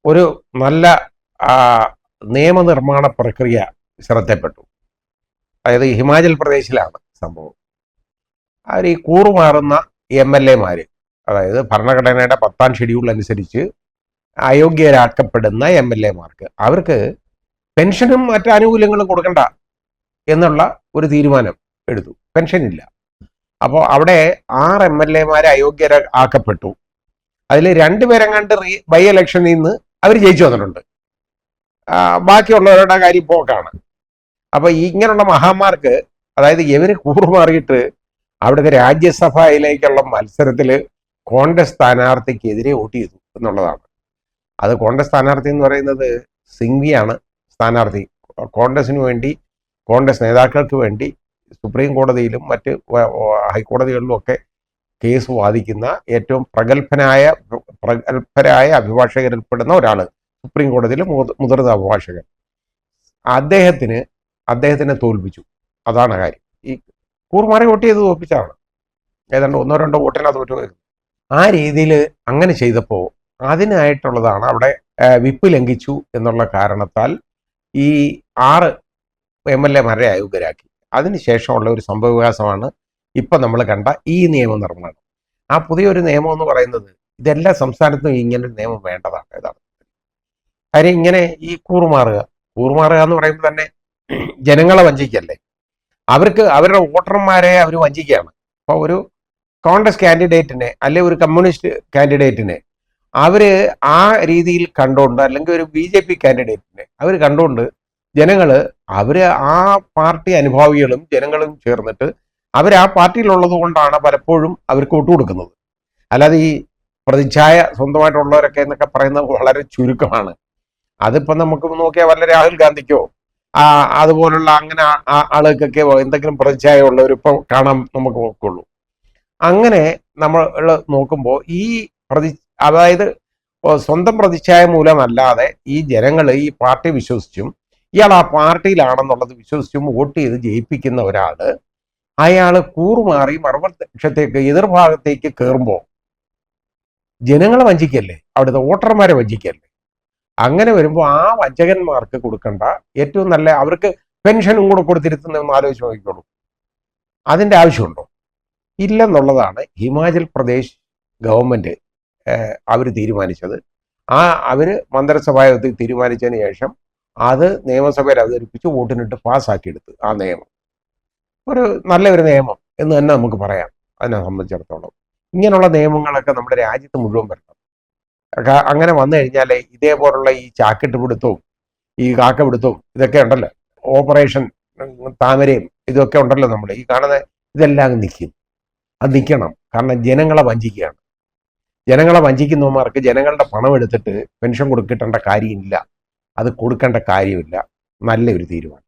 ഒരു നല്ല നിയമനിർമ്മാണ പ്രക്രിയ ശ്രദ്ധപ്പെട്ടു. അതായത് ഹിമാചൽ പ്രദേശിലാണ് സംഭവം. അവർ ഈ കൂറുമാറുന്ന MLA-മാർ, അതായത് ഭരണഘടനയുടെ 10ാം ഷെഡ്യൂൾ അനുസരിച്ച് അയോഗ്യരാക്കപ്പെടുന്ന MLA-മാർക്ക് അവർക്ക് പെൻഷനും മറ്റു ആനുകൂല്യങ്ങളും കൊടുക്കണ്ട എന്നുള്ള ഒരു തീരുമാനം എടുത്തു. പെൻഷനില്ല. അപ്പോൾ അവിടെ 6 MLA-മാർ അയോഗ്യരാക്കപ്പെട്ടു. അതിൽ 2 പേരെങ്ങാണ്ട് ബൈ ഇലക്ഷനിൽ നിന്ന് അവർ ജയിച്ചു വന്നിട്ടുണ്ട്. ബാക്കിയുള്ളവരുടെ കാര്യം പോക്കാണ്. അപ്പോൾ ഇങ്ങനെയുള്ള മഹാന്മാർക്ക്, അതായത് ഇവർ കൂറുമാറിയിട്ട് അവിടുത്തെ രാജ്യസഭയിലേക്കുള്ള മത്സരത്തിൽ കോൺഗ്രസ് സ്ഥാനാർത്ഥിക്കെതിരെ വോട്ട് ചെയ്തു എന്നുള്ളതാണ്. അത് കോൺഗ്രസ് സ്ഥാനാർത്ഥി എന്ന് പറയുന്നത് സിംഗ്വിയാണ് സ്ഥാനാർത്ഥി. കോൺഗ്രസിന് വേണ്ടി, കോൺഗ്രസ് നേതാക്കൾക്ക് വേണ്ടി സുപ്രീം കോടതിയിലും മറ്റ് ഹൈക്കോടതികളിലും ഒക്കെ കേസ് വാദിക്കുന്ന ഏറ്റവും പ്രഗത്ഭരായ അഭിഭാഷകരിൽപ്പെടുന്ന ഒരാൾ, സുപ്രീം കോടതിയിലെ മുതിർന്ന അഭിഭാഷകൻ. അദ്ദേഹത്തിനെ തോൽപ്പിച്ചു. അതാണ് കാര്യം. ഈ കൂറുമാറി വോട്ട് ചെയ്ത് തോൽപ്പിച്ചാണ്. ഏതാണ്ട് 1-2 വോട്ടിനാ തോറ്റുപോയത്. ആ രീതിയിൽ അങ്ങനെ ചെയ്തപ്പോൾ അതിനായിട്ടുള്ളതാണ് അവിടെ വിപ്പ് ലംഘിച്ചു എന്നുള്ള കാരണത്താൽ ഈ 6 MLA-മാരെ അയോഗ്യരാക്കി. അതിനുശേഷമുള്ള ഒരു സംഭവവികാസമാണ് ഇപ്പം നമ്മൾ കണ്ട ഈ നിയമനിർമ്മാണം. ആ പുതിയൊരു നിയമം എന്ന് പറയുന്നത് ഇതെല്ലാ സംസ്ഥാനത്തും ഇങ്ങനൊരു നിയമം വേണ്ടതാണ്. ഏതാണ് കാര്യം? ഇങ്ങനെ ഈ കൂറുമാറുക എന്ന് പറയുമ്പോൾ തന്നെ ജനങ്ങളെ വഞ്ചിക്കല്ലേ. അവർക്ക് അവരുടെ വോട്ടർമാരെ അവർ വഞ്ചിക്കുകയാണ്. അപ്പോൾ ഒരു കോൺഗ്രസ് കാൻഡിഡേറ്റിനെ അല്ലെ ഒരു കമ്മ്യൂണിസ്റ്റ് കാൻഡിഡേറ്റിനെ അവർ ആ രീതിയിൽ കണ്ടുകൊണ്ട്, അല്ലെങ്കിൽ ഒരു BJP കാൻഡിഡേറ്റിനെ അവർ കണ്ടുകൊണ്ട് ജനങ്ങൾ ആ പാർട്ടി അനുഭാവികളും ജനങ്ങളും ചേർന്നിട്ട് അവർ ആ പാർട്ടിയിലുള്ളത് കൊണ്ടാണ് പലപ്പോഴും അവർക്ക് വോട്ട് കൊടുക്കുന്നത്. അല്ലാതെ ഈ പ്രതിച്ഛായ സ്വന്തമായിട്ടുള്ളവരൊക്കെ എന്നൊക്കെ പറയുന്നത് വളരെ ചുരുക്കമാണ്. അതിപ്പം നമുക്ക് നോക്കിയാൽ വല്ല രാഹുൽ ഗാന്ധിക്കോ അതുപോലുള്ള അങ്ങനെ ആളുകൾക്കൊക്കെ എന്തെങ്കിലും പ്രതിച്ഛായ ഉള്ളവരിപ്പോൾ കാണാൻ നമുക്ക് നോക്കുള്ളൂ. അങ്ങനെ നമ്മൾ നോക്കുമ്പോൾ ഈ അതായത് സ്വന്തം പ്രതിച്ഛായ മൂലമല്ലാതെ ഈ ജനങ്ങൾ ഈ പാർട്ടി വിശ്വസിച്ചും ഇയാൾ ആ പാർട്ടിയിലാണെന്നുള്ളത് വിശ്വസിച്ചും വോട്ട് ചെയ്ത് ജയിപ്പിക്കുന്ന ഒരാൾ, അയാൾ കൂറുമാറി മറുപക്ഷത്തേക്ക് എതിർഭാഗത്തേക്ക് കയറുമ്പോൾ ജനങ്ങളെ വഞ്ചിക്കല്ലേ, അവിടുത്തെ വോട്ടർമാരെ വഞ്ചിക്കല്ലേ. അങ്ങനെ വരുമ്പോൾ ആ വഞ്ചകന്മാർക്ക് കൊടുക്കേണ്ട ഏറ്റവും നല്ല, അവർക്ക് പെൻഷനും കൂടെ കൊടുത്തിരുത്തുന്നതെന്ന് ആലോചിച്ച് നോക്കിക്കോളൂ. അതിൻ്റെ ആവശ്യമുണ്ടോ? ഇല്ലെന്നുള്ളതാണ് ഹിമാചൽ പ്രദേശ് ഗവൺമെൻറ് അവർ തീരുമാനിച്ചത്. അവർ മന്ത്രിസഭായോഗത്തിൽ തീരുമാനിച്ചതിന് ശേഷം അത് നിയമസഭയിൽ അവതരിപ്പിച്ച് വോട്ടിനിട്ട് പാസ്സാക്കിയെടുത്ത് ആ നിയമം ഒരു നല്ലൊരു നിയമം എന്ന് തന്നെ നമുക്ക് പറയാം. അതിനെ സംബന്ധിച്ചിടത്തോളം ഇങ്ങനെയുള്ള നിയമങ്ങളൊക്കെ നമ്മുടെ രാജ്യത്ത് മുഴുവൻ വരണം. അങ്ങനെ വന്നു കഴിഞ്ഞാൽ ഇതേപോലുള്ള ഈ ചാക്കിട്ട് പിടുത്തവും ഈ കാക്ക പിടുത്തവും ഇതൊക്കെ ഉണ്ടല്ലോ, ഓപ്പറേഷൻ താമരയും ഇതൊക്കെ ഉണ്ടല്ലോ, നമ്മൾ ഈ കാണുന്ന ഇതെല്ലാം നിൽക്കും. അത് നിൽക്കണം. കാരണം ജനങ്ങളെ വഞ്ചിക്കുകയാണ്. ജനങ്ങളെ വഞ്ചിക്കുന്നവന്മാർക്ക് ജനങ്ങളുടെ പണം എടുത്തിട്ട് പെൻഷൻ കൊടുക്കേണ്ട കാര്യമില്ല. അത് കൊടുക്കേണ്ട കാര്യമില്ല. നല്ലൊരു തീരുമാനം.